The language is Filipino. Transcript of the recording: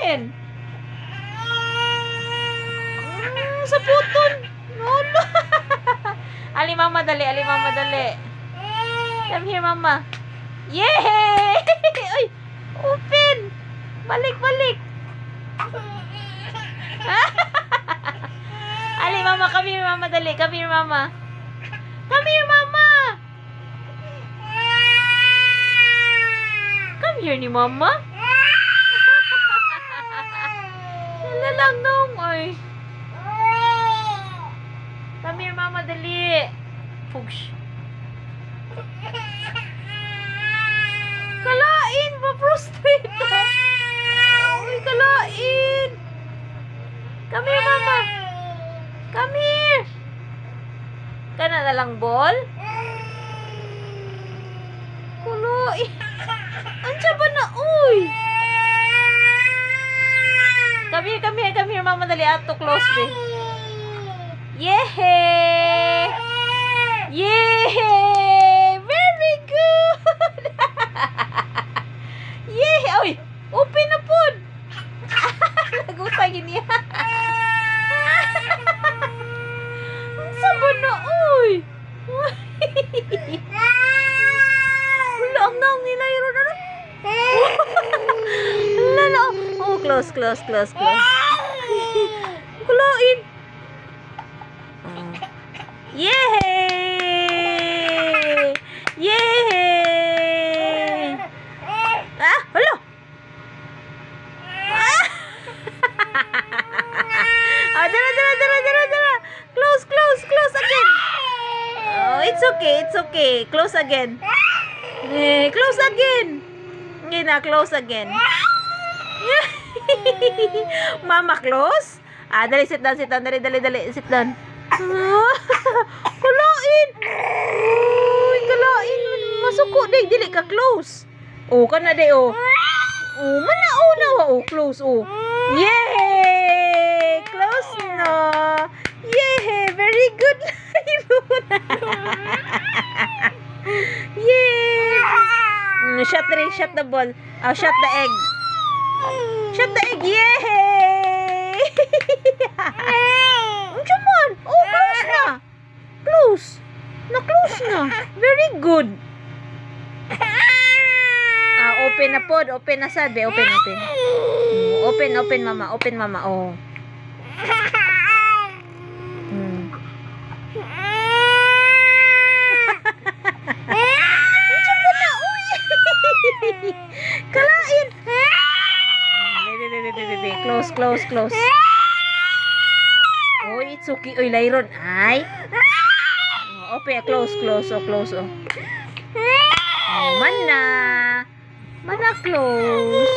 open. Sa puton. No, no. Ali mama dali, ali mama dali. Come here mama. Yay! Uy, open. Balik, balik. Ali mama, come here mama dali. Come here mama. Come here mama. Come here ni mama. Lalang nung ay. Come here mama dali. Push. Kalain pa prostrate. Uy, kalain. Come here mama. Come here. Kana na lang ball. Kalain. Ansa ba na uy? Come here mama dali ato close be. Yay! Yay! Very good! Yay! Oy! Open na po! Nagutay niya. Saan na, oy! Wala, ang nang nila yun na. Lala! Oh, close. Kulain! Yay! Yay! Ah, hello. Ah, dala. Close again. Oh, it's okay. Close again. Close again. Okay na, close again. Mama, close. Ah, dali, sit down. Dali, sit down. Kalain. Uy, kalain. Masuko day, dili ka close. Oh, kana day oh. Oh, manao na oh, close oh. Yay! Close na. Yay! Very good. Yay! Shot the ball. Oh, shot the egg. Shot the egg. Yay! Come on. Oh, close na. Close na. Very good. Ah, open na pod. Open na sad. Open. Open mama. Open mama. Oh. Kalain. Baby. Close. Oh, it's okay. Oy, layron. Ay. Open, close. Oh. Mana close.